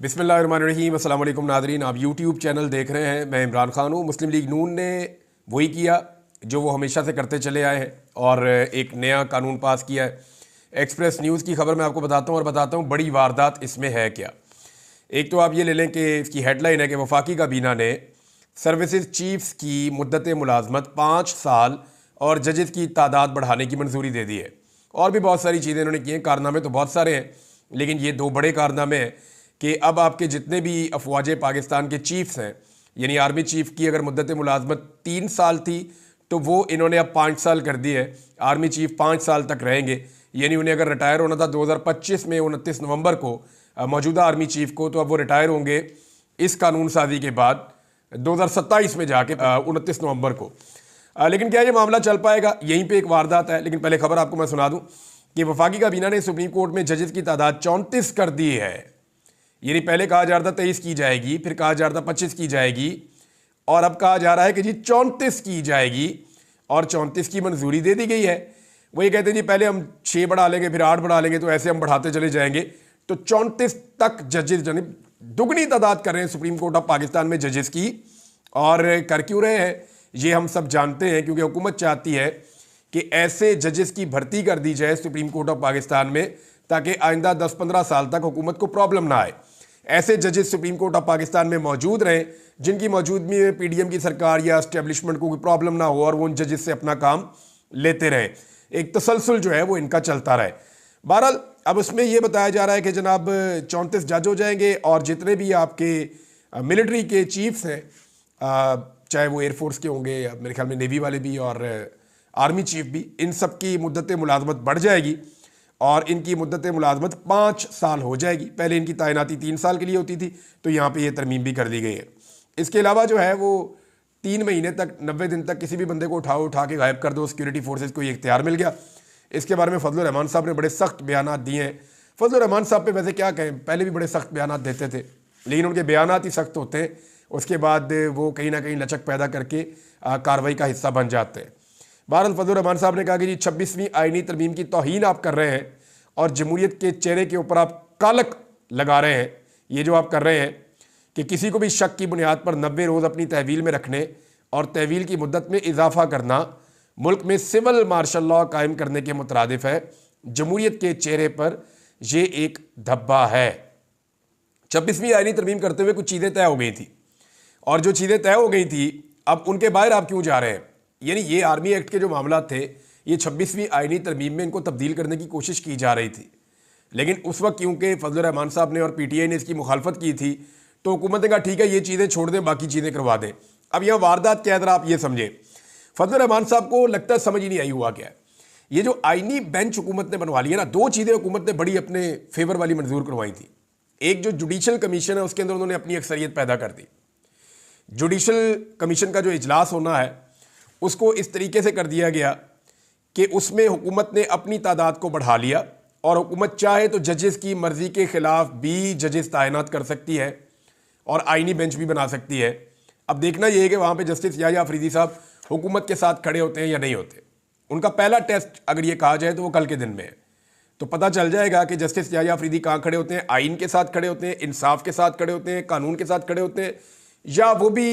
बिस्मिल्लाहिर्रहमानिर्रहीम। अस्सलाम वालेकुम नाज़रीन, आप यूट्यूब चैनल देख रहे हैं। मैं इमरान खान हूँ। मुस्लिम लीग नून ने वही किया जो वो हमेशा से करते चले आए हैं और एक नया कानून पास किया है। एक्सप्रेस न्यूज़ की खबर मैं आपको बताता हूँ और बताता हूँ बड़ी वारदात इसमें है क्या। एक तो आप ये ले लें कि इसकी हेडलाइन है कि वफाकी काबीना ने सर्विसेज चीफ्स की मुद्दत मुलाजमत 5 साल और जजेस की तादाद बढ़ाने की मंजूरी दे दी है। और भी बहुत सारी चीज़ें इन्होंने की हैं। कारनामे तो बहुत सारे हैं, लेकिन ये दो बड़े कारनामे हैं कि अब आपके जितने भी अफवाज पाकिस्तान के चीफ्स हैं, यानी आर्मी चीफ की अगर मुद्दत मुलाजमत 3 साल थी तो वो इन्होंने अब 5 साल कर दी है। आर्मी चीफ 5 साल तक रहेंगे, यानी उन्हें अगर रिटायर होना था 2025 में 29 नवंबर को मौजूदा आर्मी चीफ को, तो अब वो रिटायर होंगे इस कानून साजी के बाद 2027 में जाके 29 नवंबर को। लेकिन क्या ये मामला चल पाएगा? यहीं पे एक वारदात है। लेकिन पहले खबर आपको मैं सुना दूं कि वफाकी काबीना ने सुप्रीम कोर्ट में जजेस की तादाद 34 कर दी है। यानी पहले कहा जा रहा था 23 की जाएगी, फिर कहा जा रहा था 25 की जाएगी, और अब कहा जा रहा है कि जी 34 की जाएगी और 34 की मंजूरी दे दी गई है। वही कहते हैं जी पहले हम 6 बढ़ा लेंगे, फिर 8 बढ़ा लेंगे, तो ऐसे हम बढ़ाते चले जाएंगे। तो 34 तक जजेस यानी दुगनी तादाद कर रहे हैं सुप्रीम कोर्ट ऑफ पाकिस्तान में जजेस की। और कर क्यों रहे हैं ये हम सब जानते हैं, क्योंकि हुकूमत चाहती है कि ऐसे जजेस की भर्ती कर दी जाए सुप्रीम कोर्ट ऑफ पाकिस्तान में, ताकि आइंदा 10-15 साल तक हुकूमत को प्रॉब्लम ना आए। ऐसे जजेस सुप्रीम कोर्ट ऑफ पाकिस्तान में मौजूद रहें जिनकी मौजूदगी में पीडीएम की सरकार या एस्टेब्लिशमेंट को कोई प्रॉब्लम ना हो और वो उन जजेस से अपना काम लेते रहे। एक तसलसल जो है वो इनका चलता रहे। बहरहाल अब उसमें ये बताया जा रहा है कि जनाब 34 जज हो जाएंगे और जितने भी आपके मिलिट्री के चीफ्स हैं, चाहे वो एयरफोर्स के होंगे या मेरे ख्याल में नेवी वाले भी और आर्मी चीफ भी, इन सब की मुद्दत मुलाजमत बढ़ जाएगी और इनकी मुद्दत मुलाजमत 5 साल हो जाएगी। पहले इनकी तैनाती 3 साल के लिए होती थी, तो यहाँ पे ये तरमीम भी कर दी गई है। इसके अलावा जो है वो 3 महीने तक 90 दिन तक किसी भी बंदे को उठा के गायब कर दो, सिक्योरिटी फोर्सेज को ये इख्तियार मिल गया। इसके बारे में फजलुर रहमान साहब ने बड़े सख्त बयान दिए हैं। फजलुर रहमान साहब पे वैसे क्या कहें, पहले भी बड़े सख्त बयान देते थे, लेकिन उनके बयान ही सख्त होते हैं, उसके बाद वो कहीं ना कहीं लचक पैदा करके कार्रवाई का हिस्सा बन जाते हैं। बहरहाल फजलुर रहमान साहब ने कहा कि जी 26वीं आईनी तरमीम की तौहीन आप कर रहे हैं और जमहूरियत के चेहरे के ऊपर आप कालक लगा रहे हैं। ये जो आप कर रहे हैं कि किसी को भी शक की बुनियाद पर 90 रोज़ अपनी तहवील में रखने और तहवील की मुद्दत में इजाफा करना मुल्क में सिविल मार्शल लॉ कायम करने के मुतरादिफ है। जमहूरियत के चेहरे पर यह एक धब्बा है। 26वीं आईनी तरमीम करते हुए कुछ चीज़ें तय हो गई थी, और जो चीज़ें तय हो गई थी अब उनके बाहर आप क्यों जा रहे हैं? यानी ये आर्मी एक्ट के जो मामला थे, ये 26वीं आईनी तरमीम में इनको तब्दील करने की कोशिश की जा रही थी, लेकिन उस वक्त क्योंकि फजलुर रहमान साहब ने और पीटीआई ने इसकी मुखालफत की थी, तो हुकूमत ने कहा ठीक है ये चीज़ें छोड़ दें, बाकी चीज़ें करवा दें। अब यह वारदात क्या है जरा आप ये समझें। फजलुर रहमान साहब को लगता है समझ ही नहीं आई हुआ क्या है। ये जो आईनी बेंच हुकूमत ने बनवा लिया ना, 2 चीज़ें हुकूमत ने बड़ी अपने फेवर वाली मंजूर करवाई थी। एक जो जुडिशल कमीशन है उसके अंदर उन्होंने अपनी अक्सरियत पैदा कर दी। जुडिशल कमीशन का जो इजलास होना है उसको इस तरीके से कर दिया गया कि उसमें हुकूमत ने अपनी तादाद को बढ़ा लिया और हुकूमत चाहे तो जजेस की मर्जी के खिलाफ भी जजेस तैनात कर सकती है और आईनी बेंच भी बना सकती है। अब देखना यह है कि वहाँ पे जस्टिस याह्या अफरीदी साहब हुकूमत के साथ खड़े होते हैं या नहीं होते। उनका पहला टेस्ट अगर ये कहा जाए तो वो कल के दिन में है, तो पता चल जाएगा कि जस्टिस याह्या अफरीदी कहाँ खड़े होते हैं। आइन के साथ खड़े होते हैं, इंसाफ के साथ खड़े होते हैं, कानून के साथ खड़े होते हैं, या वो भी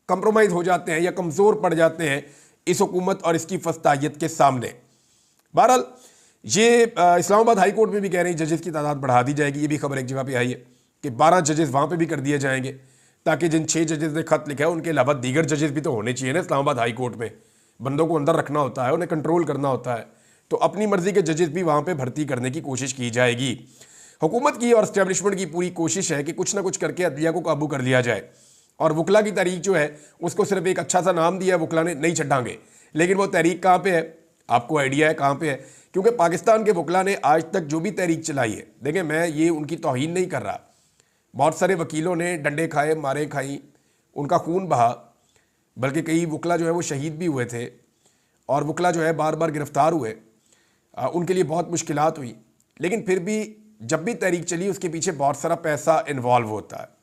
कंप्रोमाइज़ हो जाते हैं या कमज़ोर पड़ जाते हैं इस हुकूमत और इसकी फस्तायत के सामने। बहरहाल ये इस्लामाबाद हाई कोर्ट में भी कह रहे हैं जजेस की तादाद बढ़ा दी जाएगी। ये भी खबर एक जगह पे आई है कि 12 जजेस वहाँ पे भी कर दिए जाएंगे, ताकि जिन 6 जजेस ने खत लिखा है उनके अलावा दीगर जजेस भी तो होने चाहिए ना। इस्लामाबाद हाई कोर्ट में बंदों को अंदर रखना होता है, उन्हें कंट्रोल करना होता है, तो अपनी मर्जी के जजेस भी वहाँ पर भर्ती करने की कोशिश की जाएगी। हुकूमत की और एस्टेब्लिशमेंट की पूरी कोशिश है कि कुछ ना कुछ करके अदलिया को काबू कर लिया जाए। और वकला की तहरीक जो है उसको सिर्फ एक अच्छा सा नाम दिया है वकला ने, नहीं छटांगे, लेकिन वो तहरीक कहाँ पे है? आपको आइडिया है कहाँ पे है? क्योंकि पाकिस्तान के वकला ने आज तक जो भी तहरीक चलाई है, देखें मैं ये उनकी तौहीन नहीं कर रहा, बहुत सारे वकीलों ने डंडे खाए, मारे खाई, उनका खून बहा, बल्कि कई वकला जो है वो शहीद भी हुए थे और वकला जो है बार बार गिरफ्तार हुए, उनके लिए बहुत मुश्किलात हुई। लेकिन फिर भी जब भी तहरीक चली उसके पीछे बहुत सारा पैसा इन्वॉल्व होता है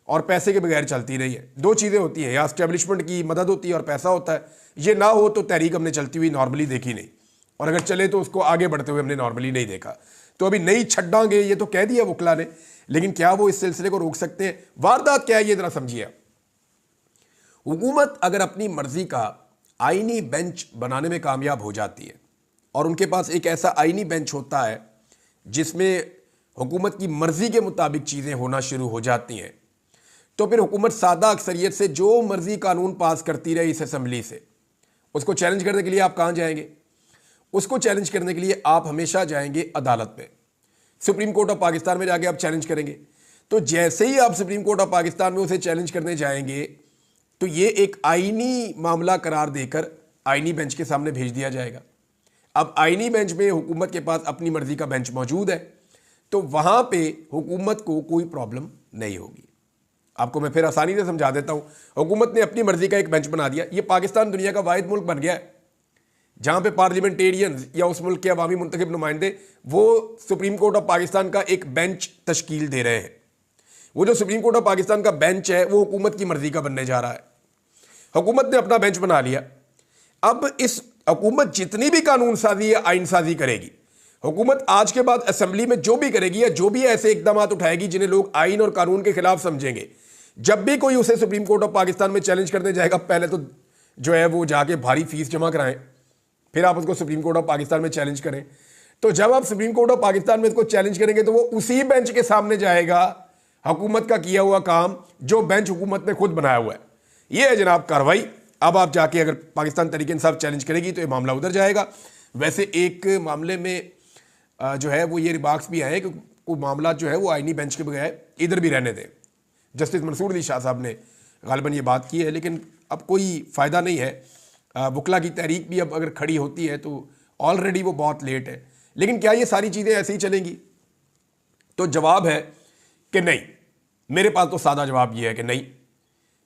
और पैसे के बगैर चलती रही है। 2 चीज़ें होती हैं, या एस्टेब्लिशमेंट की मदद होती है और पैसा होता है। ये ना हो तो तहरीक हमने चलती हुई नॉर्मली देखी नहीं, और अगर चले तो उसको आगे बढ़ते हुए हमने नॉर्मली नहीं देखा। तो अभी नहीं छड्डांगे ये तो कह दिया वकला ने, लेकिन क्या वो इस सिलसिले को रोक सकते हैं? वारदात क्या है ये जरा समझिए। हुकूमत अगर अपनी मर्जी का आईनी बेंच बनाने में कामयाब हो जाती है और उनके पास एक ऐसा आईनी बेंच होता है जिसमें हुकूमत की मर्जी के मुताबिक चीज़ें होना शुरू हो जाती हैं, तो फिर हुकूमत सादा अक्सरियत से जो मर्जी कानून पास करती रहे इस असम्बली से, उसको चैलेंज करने के लिए आप कहाँ जाएंगे? उसको चैलेंज करने के लिए आप हमेशा जाएंगे अदालत में। सुप्रीम कोर्ट ऑफ पाकिस्तान में जाके आप चैलेंज करेंगे। तो जैसे ही आप सुप्रीम कोर्ट ऑफ पाकिस्तान में उसे चैलेंज करने जाएंगे तो ये एक आईनी मामला करार देकर आईनी बेंच के सामने भेज दिया जाएगा। अब आईनी बेंच में हुकूमत के पास अपनी मर्जी का बेंच मौजूद है, तो वहां पे हुकूमत को कोई प्रॉब्लम नहीं होगी। आपको मैं फिर आसानी से समझा देता हूं। हुकूमत ने अपनी मर्जी का एक बेंच बना दिया। ये पाकिस्तान दुनिया का वाहिद मुल्क बन गया है जहां पे पार्लियामेंटेरियन या उस मुल्क के अवामी मुंतखब नुमाइंदे वो सुप्रीम कोर्ट ऑफ पाकिस्तान का एक बेंच तश्कील दे रहे हैं। वो जो सुप्रीम कोर्ट ऑफ पाकिस्तान का बेंच है वो हुकूमत की मर्जी का बनने जा रहा है। हुकूमत ने अपना बेंच बना लिया। अब इस हुकूमत जितनी भी कानून साजी या आइन साजी करेगी, हुकूमत आज के बाद असेंबली में जो भी करेगी या जो भी ऐसे इकदाम उठाएगी जिन्हें लोग आइन और कानून के खिलाफ समझेंगे, जब भी कोई उसे सुप्रीम कोर्ट ऑफ पाकिस्तान में चैलेंज करने जाएगा, पहले तो जो है वो जाके भारी फीस जमा कराएं, फिर आप उसको सुप्रीम कोर्ट ऑफ पाकिस्तान में चैलेंज करें। तो जब आप सुप्रीम कोर्ट ऑफ पाकिस्तान में इसको चैलेंज करेंगे तो वो उसी बेंच के सामने जाएगा, हुकूमत का किया हुआ काम जो बेंच हुकूमत ने खुद बनाया हुआ है। ये है जनाब कार्रवाई। अब आप जाके अगर पाकिस्तान तहरीक इंसाफ चैलेंज करेगी तो ये मामला उधर जाएगा। वैसे एक मामले में जो है वो ये रिमार्क्स भी आए कि कोई मामला जो है वो आईनी बेंच के बगैर इधर भी रहने दें। जस्टिस मंसूर अली शाह साहब ने गालिबन ये बात की है, लेकिन अब कोई फ़ायदा नहीं है। वकला की तहरीक भी अब अगर खड़ी होती है तो ऑलरेडी वो बहुत लेट है। लेकिन क्या ये सारी चीज़ें ऐसे ही चलेंगी? तो जवाब है कि नहीं। मेरे पास तो सादा जवाब ये है कि नहीं।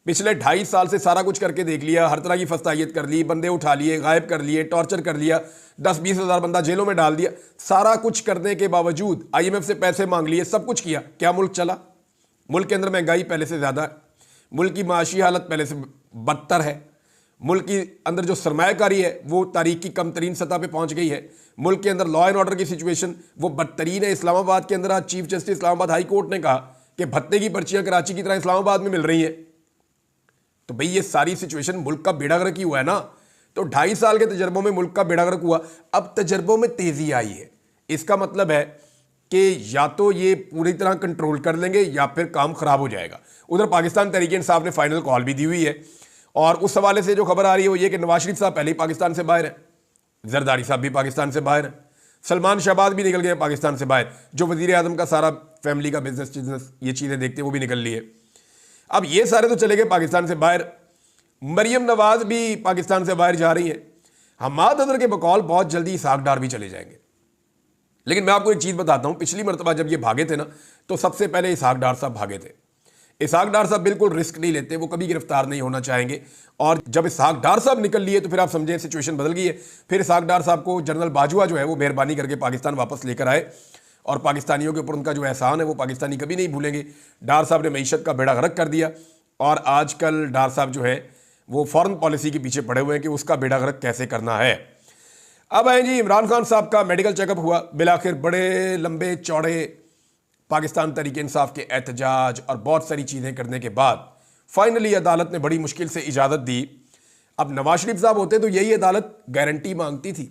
पिछले 2.5 साल से सारा कुछ करके देख लिया, हर तरह की फस्तायत कर ली, बंदे उठा लिए, गायब कर लिए, टॉर्चर कर लिया, 10-20 हज़ार बंदा जेलों में डाल दिया। सारा कुछ करने के बावजूद IMF से पैसे मांग लिए, सब कुछ किया, क्या मुल्क चला? मुल्क के अंदर महंगाई पहले से ज़्यादा है, मुल्क की माशी हालत पहले से बदतर है, मुल्क के अंदर जो सरमायाकारी है वो तारीख की कम तरीन सतह पर पहुँच गई है, मुल्क के अंदर लॉ एंड ऑर्डर की सिचुएशन वो बदतरीन है। इस्लामाबाद के अंदर आज chief justice Islamabad high court ने कहा कि भत्ते की पर्चियाँ कराची की तरह इस्लामाबाद में मिल रही हैं। तो भाई ये सारी सिचुएशन मुल्क का बेड़ा गर्क ही हुआ है ना। तो 2.5 साल के तजर्बों में मुल्क का बेड़ा गर्क हुआ। अब तजर्बों में तेजी आई है, इसका मतलब है कि या तो ये पूरी तरह कंट्रोल कर लेंगे या फिर काम खराब हो जाएगा। उधर पाकिस्तान तहरीक इंसाफ ने फाइनल कॉल भी दी हुई है और उस हवाले से जो खबर आ रही है वो ये कि नवाज शरीफ साहब पहले ही पाकिस्तान से बाहर है, जरदारी साहब भी पाकिस्तान से बाहर है, सलमान शहबाज भी निकल गए पाकिस्तान से बाहर, जो वजीर आजम का सारा फैमिली का बिजनेस ये चीज़ें देखते हैं वो भी निकल लिए। अब ये सारे तो चले गए पाकिस्तान से बाहर। मरियम नवाज भी पाकिस्तान से बाहर जा रही है। हमाद अदर के बकौल बहुत जल्दी इसहाक डार भी चले जाएंगे। लेकिन मैं आपको एक चीज़ बताता हूँ, पिछली मरतबा जब ये भागे थे ना तो सबसे पहले इसहाक डार साहब भागे थे। इसहाक डार साहब बिल्कुल रिस्क नहीं लेते, वो कभी गिरफ्तार नहीं होना चाहेंगे। और जब इसहाक डार साहब निकल लिए तो फिर आप समझें सिचुएशन बदल गई है। फिर इसहाक डार साहब को जनरल बाजवा जो है वो मेहरबानी करके पाकिस्तान वापस लेकर आए और पाकिस्तानियों के ऊपर उनका जो एहसान है वो पाकिस्तानी कभी नहीं भूलेंगे। डार साहब ने मईशत का बेड़ा गर्क कर दिया और आजकल डार साहब जो है वो फॉरेन पॉलिसी के पीछे पड़े हुए हैं कि उसका बेड़ा गर्क कैसे करना है। अब आए जी, इमरान खान साहब का मेडिकल चेकअप हुआ। बिलाखिर बड़े लंबे चौड़े पाकिस्तान तहरीक इंसाफ के एहतजाज और बहुत सारी चीज़ें करने के बाद फाइनली अदालत ने बड़ी मुश्किल से इजाज़त दी। अब नवाज शरीफ साहब होते तो यही अदालत गारंटी मांगती थी,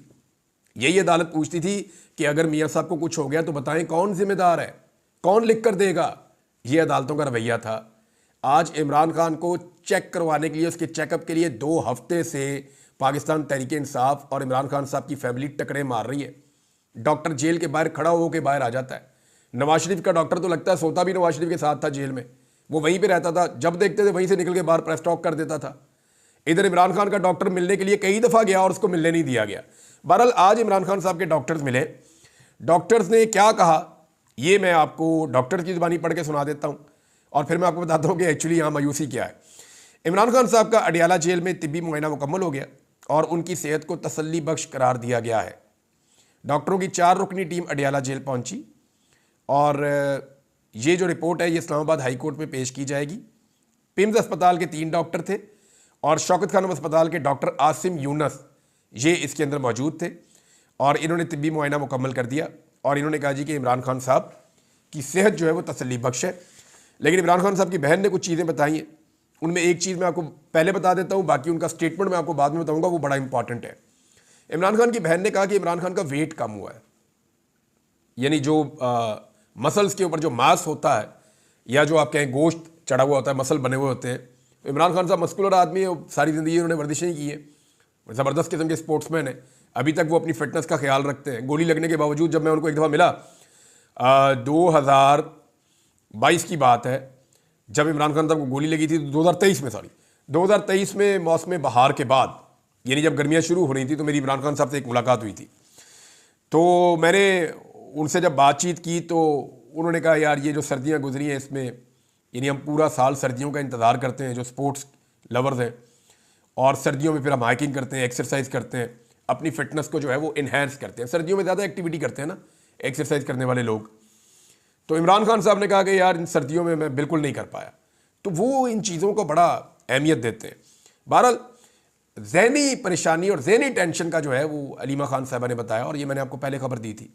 यही अदालत पूछती थी कि अगर मियाँ साहब को कुछ हो गया तो बताएं कौन जिम्मेदार है, कौन लिख कर देगा। ये अदालतों का रवैया था। आज इमरान खान को चेक करवाने के लिए, उसके चेकअप के लिए 2 हफ्ते से पाकिस्तान तहरीक इंसाफ और इमरान खान साहब की फैमिली टकरे मार रही है। डॉक्टर जेल के बाहर खड़ा होकर बाहर आ जाता है। नवाज शरीफ का डॉक्टर तो लगता है सोता भी नवाज शरीफ के साथ था जेल में, वो वहीं पे रहता था, जब देखते थे वहीं से निकल के बाहर प्रेस टॉक कर देता था। इधर इमरान खान का डॉक्टर मिलने के लिए कई दफ़ा गया और उसको मिलने नहीं दिया गया। बहरहाल आज इमरान खान साहब के डॉक्टर्स मिले। डॉक्टर्स ने क्या कहा ये मैं आपको डॉक्टर की ज़बानी पढ़ के सुना देता हूँ और फिर मैं आपको बताता हूँ कि एक्चुअली यहाँ मायूसी क्या है। इमरान खान साहब का अडियाला जेल में तिब्बी मुआयना मुकम्मल हो गया और उनकी सेहत को तसल्ली बख्श करार दिया गया है। डॉक्टरों की 4 रुकनी टीम अडियाला जेल पहुंची और ये जो रिपोर्ट है ये इस्लामाबाद हाई कोर्ट में पेश की जाएगी। पिम्स अस्पताल के 3 डॉक्टर थे और शौकत खानम अस्पताल के डॉक्टर आसिम यूनस ये इसके अंदर मौजूद थे और इन्होंने तिब्बी मुआयना मुकम्मल कर दिया और इन्होंने कहा जी कि इमरान खान साहब की सेहत जो है वो तसल्ली बख्श है। लेकिन इमरान खान साहब की बहन ने कुछ चीज़ें बताई हैं, उनमें एक चीज़ मैं आपको पहले बता देता हूँ, बाकी उनका स्टेटमेंट मैं आपको बाद में बताऊँगा, वो बड़ा इंपॉर्टेंट है। इमरान खान की बहन ने कहा कि इमरान खान का वेट कम हुआ है, यानी जो मसल्स के ऊपर जो मांस होता है या जो आप कहें गोश्त चढ़ा हुआ होता है, मसल बने हुए होते हैं। इमरान खान साहब मस्कुलर आदमी है, सारी ज़िंदगी उन्होंने वर्जिशें की है, ज़बरदस्त किस्म के स्पोर्ट्समैन है, अभी तक वो अपनी फिटनेस का ख्याल रखते हैं। गोली लगने के बावजूद जब मैं उनको एक दफ़ा मिला 2022 की बात है, जब इमरान खान साहब को गोली लगी थी, 2023 में मौसम बहार के बाद, यानी जब गर्मियाँ शुरू हो रही थी, तो मेरी इमरान खान साहब से एक मुलाकात हुई थी। तो मैंने उनसे जब बातचीत की तो उन्होंने कहा यार ये जो सर्दियाँ गुजरी हैं इसमें, यानी हम पूरा साल सर्दियों का इंतज़ार करते हैं जो स्पोर्ट्स लवर्स हैं, और सर्दियों में फिर हम हाइकिंग करते हैं, एक्सरसाइज करते हैं, अपनी फिटनेस को जो है वो इन्हेंस करते हैं। सर्दियों में ज़्यादा एक्टिविटी करते हैं ना एक्सरसाइज करने वाले लोग। तो इमरान खान साहब ने कहा कि यार इन सर्दियों में मैं बिल्कुल नहीं कर पाया। तो वो इन चीज़ों को बड़ा अहमियत देते हैं। बहरहाल ज़हनी परेशानी और ज़हनी टेंशन का जो है वो अलीमा खान साहबा ने बताया, और ये मैंने आपको पहले खबर दी थी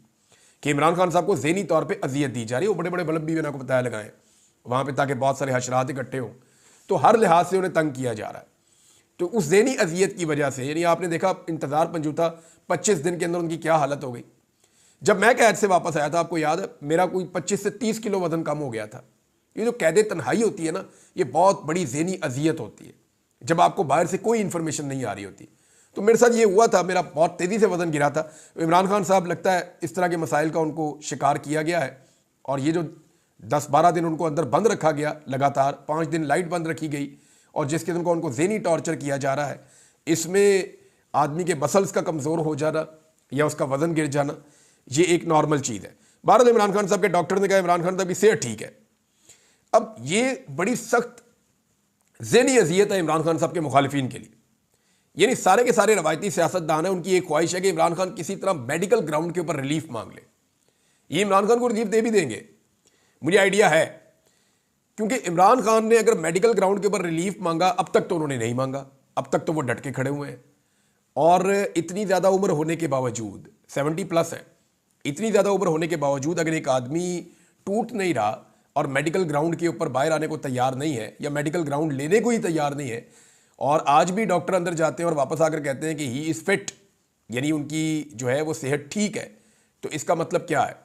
कि इमरान खान साहब को ज़हनी तौर पे अजियत दी जा रही है। वो बड़े बड़े बल्ब भी मैंने आपको बताया लगाएं वहाँ पे, ताकि बहुत सारे हशरात इकट्ठे हों, तो हर लिहाज से उन्हें तंग किया जा रहा है। तो उस ज़हनी अजियत की वजह से, यानी आपने देखा इंतज़ार पंजूता 25 दिन के अंदर उनकी क्या हालत हो गई। जब मैं कैद से वापस आया था, आपको याद है, मेरा कोई 25 से 30 किलो वजन कम हो गया था। ये जो कैद तन्हाई होती है ना, ये बहुत बड़ी ज़हनी अजियत होती है जब आपको बाहर से कोई इन्फॉर्मेशन नहीं आ रही होती। तो मेरे साथ ये हुआ था, मेरा बहुत तेज़ी से वजन गिरा था। इमरान खान साहब लगता है इस तरह के मसाइल का उनको शिकार किया गया है, और ये जो 10-12 दिन उनको अंदर बंद रखा गया लगातार, 5 दिन लाइट बंद रखी गई, और जिस किस्म का उनको ज़हनी टॉर्चर किया जा रहा है, इसमें आदमी के मसल्स का कमज़ोर हो जाना या उसका वज़न गिर जाना, ये एक नॉर्मल चीज़ है। भारत इमरान खान साहब के डॉक्टर ने कहा इमरान खान साहब की सेहत ठीक है। अब ये बड़ी सख्त ज़हनी अजियत है इमरान खान साहब के मुखालिफिन के लिए, यानी सारे के सारे रवायती सियासतदान हैं, उनकी एक ख्वाहिश है कि इमरान खान किसी तरह मेडिकल ग्राउंड के ऊपर रिलीफ मांग ले। ये इमरान खान को रिलीफ दे भी देंगे, मुझे आइडिया है, क्योंकि इमरान खान ने अगर मेडिकल ग्राउंड के ऊपर रिलीफ मांगा, अब तक तो उन्होंने नहीं मांगा, अब तक तो वो डट के खड़े हुए हैं। और इतनी ज़्यादा उम्र होने के बावजूद, 70+ है, इतनी ज़्यादा उम्र होने के बावजूद अगर एक आदमी टूट नहीं रहा और मेडिकल ग्राउंड के ऊपर बाहर आने को तैयार नहीं है, या मेडिकल ग्राउंड लेने को ही तैयार नहीं है, और आज भी डॉक्टर अंदर जाते हैं और वापस आकर कहते हैं कि ही इज़ फिट, यानी उनकी जो है वो सेहत ठीक है, तो इसका मतलब क्या है?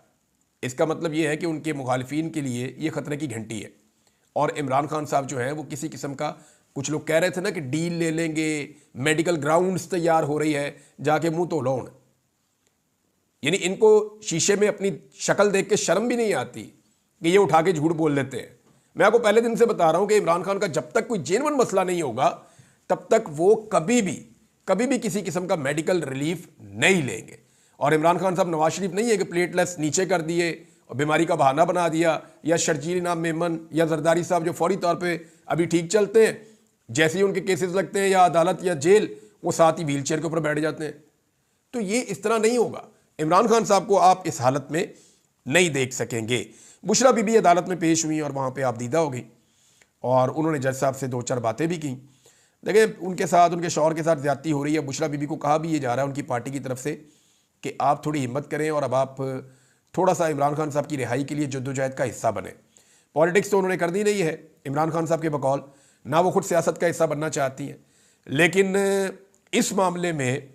इसका मतलब ये है कि उनके मुखालिफिन के लिए ये ख़तरे की घंटी है। और इमरान खान साहब जो है वो किसी किस्म का, कुछ लोग कह रहे थे ना कि डील ले लेंगे, मेडिकल ग्राउंड्स तैयार हो रही है, जाके मुंह तो लौण, यानी इनको शीशे में अपनी शक्ल देख के शर्म भी नहीं आती कि ये उठा के झूठ बोल लेते हैं। मैं आपको पहले दिन से बता रहा हूं कि इमरान खान का जब तक कोई जेन्युइन मसला नहीं होगा, तब तक वो कभी भी किसी किस्म का मेडिकल रिलीफ नहीं लेंगे। और इमरान खान साहब नवाज शरीफ नहीं है कि प्लेटलेट्स नीचे कर दिए और बीमारी का बहाना बना दिया, या शर्जील इनाम मेमन या जरदारी साहब जो फौरी तौर पे अभी ठीक चलते हैं, जैसे ही उनके केसेस लगते हैं या अदालत या जेल, वो साथ ही व्हील चेयर के ऊपर बैठ जाते हैं। तो ये इस तरह नहीं होगा। इमरान खान साहब को आप इस हालत में नहीं देख सकेंगे। बुशरा बीबी अदालत में पेश हुई और वहाँ पे आप दीदा हो गई, और उन्होंने जज साहब से 2-4 बातें भी की। देखिए उनके साथ, उनके शौहर के साथ ज़्यादती हो रही है। बुशरा बीबी को कहा भी ये जा रहा है उनकी पार्टी की तरफ से कि आप थोड़ी हिम्मत करें और अब आप थोड़ा सा इमरान खान साहब की रिहाई के लिए जद्दोजहद का हिस्सा बने। पॉलिटिक्स तो उन्होंने कर दी नहीं है इमरान खान साहब के बकौल, ना वो खुद सियासत का हिस्सा बनना चाहती हैं, लेकिन इस मामले में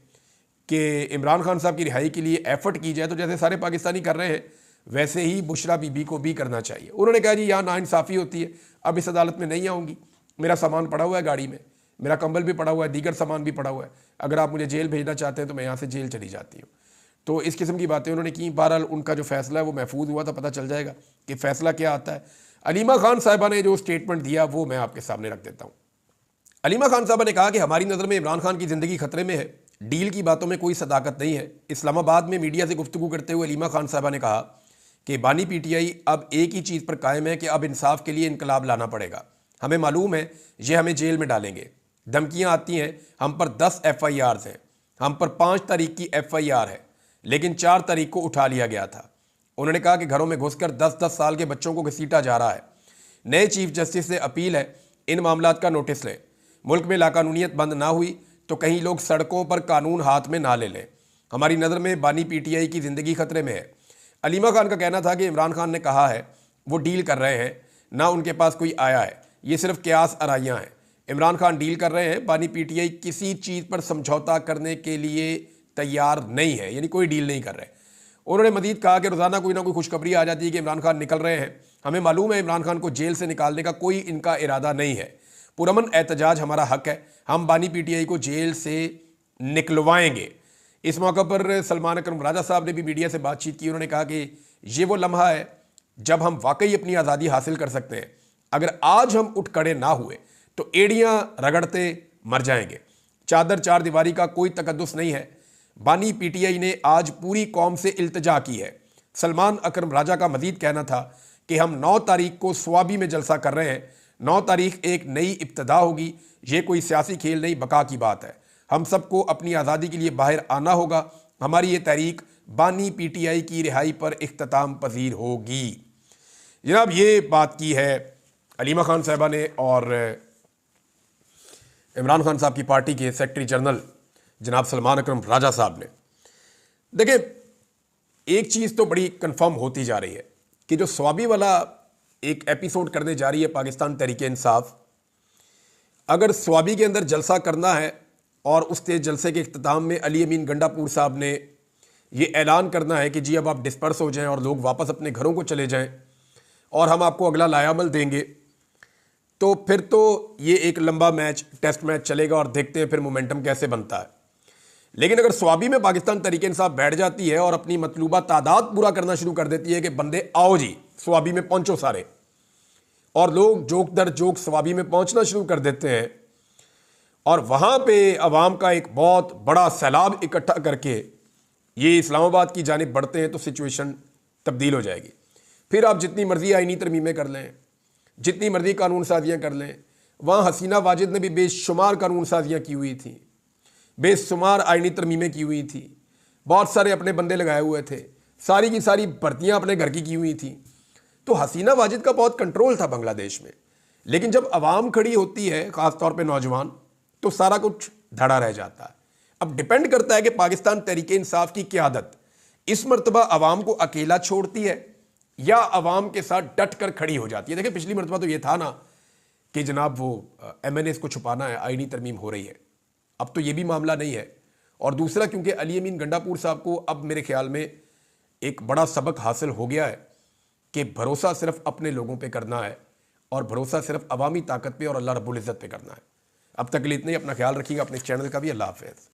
कि इमरान खान साहब की रिहाई के लिए एफर्ट की जाए, तो जैसे सारे पाकिस्तानी कर रहे हैं वैसे ही बुशरा बीबी को भी करना चाहिए। उन्होंने कहा जी यहाँ नाइंसाफ़ी होती है, अब इस अदालत में नहीं आऊँगी, मेरा सामान पड़ा हुआ है गाड़ी में, मेरा कंबल भी पड़ा हुआ है, दीगर सामान भी पड़ा हुआ है, अगर आप मुझे जेल भेजना चाहते हैं तो मैं यहाँ से जेल चली जाती हूँ। तो इस किस्म की बातें उन्होंने की। बहरहाल उनका जो फैसला है वो महफूज हुआ था, पता चल जाएगा कि फ़ैसला क्या आता है। अलीमा खान साहिबा ने जो स्टेटमेंट दिया वो मैं आपके सामने रख देता हूँ। अलीमा खान साहबा ने कहा कि हमारी नज़र में इमरान खान की ज़िंदगी खतरे में है, डील की बातों में कोई सदाकत नहीं है। इस्लामाबाद में मीडिया से गुफ्तगू करते हुए अलीमा खान साहबा ने कहा कि बानी पीटीआई अब एक ही चीज़ पर कायम है कि अब इंसाफ के लिए इनकलाब लाना पड़ेगा। हमें मालूम है ये हमें जेल में डालेंगे, धमकियाँ आती हैं, हम पर 10 FIRs हैं, हम पर 5 तारीख की FIR है, लेकिन 4 तारीख को उठा लिया गया था। उन्होंने कहा कि घरों में घुसकर 10-10 साल के बच्चों को घसीटा जा रहा है। नए चीफ जस्टिस से अपील है इन मामलात का नोटिस लें। मुल्क में लाकानूनियत बंद ना हुई तो कहीं लोग सड़कों पर कानून हाथ में ना ले लें। हमारी नज़र में बानी पीटीआई की ज़िंदगी खतरे में है। अलीमा खान का कहना था कि इमरान खान ने कहा है वो डील कर रहे हैं, ना उनके पास कोई आया है, ये सिर्फ क्यास आराइयाँ हैं। इमरान खान डील कर रहे हैं, बानी पीटीआई किसी चीज़ पर समझौता करने के लिए तैयार नहीं है, यानी कोई डील नहीं कर रहे। उन्होंने मजीद कहा कि रोज़ाना कोई ना कोई खुशखबरी आ जाती है कि इमरान खान निकल रहे हैं। हमें मालूम है इमरान खान को जेल से निकालने का कोई इनका इरादा नहीं है। पुरअमन एहतजाज हमारा हक है, हम बानी पीटीआई को जेल से निकलवाएंगे। इस मौके पर सलमान अकरम राजा साहब ने भी मीडिया से बातचीत की। उन्होंने कहा कि ये वो लम्हा है जब हम वाकई अपनी आज़ादी हासिल कर सकते हैं। अगर आज हम उठ खड़े ना हुए तो एड़ियाँ रगड़ते मर जाएंगे। चादर चार दीवारी का कोई तकद्दुस नहीं है। बानी पीटीआई ने आज पूरी कौम से इल्तिजा की है। सलमान अकरम राजा का मजीद कहना था कि हम 9 तारीख को स्वाबी में जलसा कर रहे हैं। 9 तारीख एक नई इब्तिदा होगी। ये कोई सियासी खेल नहीं, बका की बात है। हम सबको अपनी आज़ादी के लिए बाहर आना होगा। हमारी ये तहरीक बानी पीटीआई की रिहाई पर इख्तिताम पजीर होगी। जनाब, ये बात की है अलीमा खान साहबा ने और इमरान खान साहब की पार्टी के सेक्रेटरी जनरल जनाब सलमान अकरम राजा साहब ने। देखिए, एक चीज़ तो बड़ी कंफर्म होती जा रही है कि जो स्वाबी वाला एक एपिसोड करने जा रही है पाकिस्तान तहरीक इंसाफ, अगर स्वाबी के अंदर जलसा करना है और उस जलसे के इख्तिताम में अली अमीन गंडापुर साहब ने ये ऐलान करना है कि जी अब आप डिस्पर्स हो जाएं और लोग वापस अपने घरों को चले जाएं और हम आपको अगला लायामल देंगे, तो फिर तो ये एक लंबा मैच, टेस्ट मैच चलेगा और देखते हैं फिर मोमेंटम कैसे बनता है। लेकिन अगर स्वाबी में पाकिस्तान तहरीक इंसाफ बैठ जाती है और अपनी मतलूबा तादाद पूरा करना शुरू कर देती है कि बंदे आओ जी स्वाबी में पहुंचो सारे, और लोग जोक दर जोक स्वाबी में पहुंचना शुरू कर देते हैं और वहां पे अवाम का एक बहुत बड़ा सैलाब इकट्ठा करके ये इस्लामाबाद की जानिब बढ़ते हैं, तो सिचुएशन तब्दील हो जाएगी। फिर आप जितनी मर्जी आईनी तरमीमें कर लें, जितनी मर्जी कानून साजियाँ कर लें, वहाँ हसीना वाजिद ने भी बेशुमार कानून साजियाँ की हुई थी, बेशुमार आईनी तरमीमें की हुई थी, बहुत सारे अपने बंदे लगाए हुए थे, सारी की सारी भर्तियाँ अपने घर की हुई थी। तो हसीना वाजिद का बहुत कंट्रोल था बांग्लादेश में। लेकिन जब अवाम खड़ी होती है, ख़ासतौर पे नौजवान, तो सारा कुछ धड़ा रह जाता है। अब डिपेंड करता है कि पाकिस्तान तहरीक इंसाफ की क़यादत इस मरतबा अवाम को अकेला छोड़ती है या अवाम के साथ डट कर खड़ी हो जाती है। देखिए, पिछली मरतबा तो ये था ना कि जनाब वो MNAs को छुपाना है, आईनी तरमीम हो रही है। अब तो ये भी मामला नहीं है। और दूसरा, क्योंकि अली अमीन गंडापुर साहब को अब मेरे ख्याल में एक बड़ा सबक हासिल हो गया है कि भरोसा सिर्फ अपने लोगों पे करना है और भरोसा सिर्फ अवामी ताकत पे और अल्लाह रब्बुल इज़्ज़त पे करना है। अब तक के लिए इतना ही। अपना ख्याल रखिएगा, अपने चैनल का भी। अल्लाह हाफ़िज़।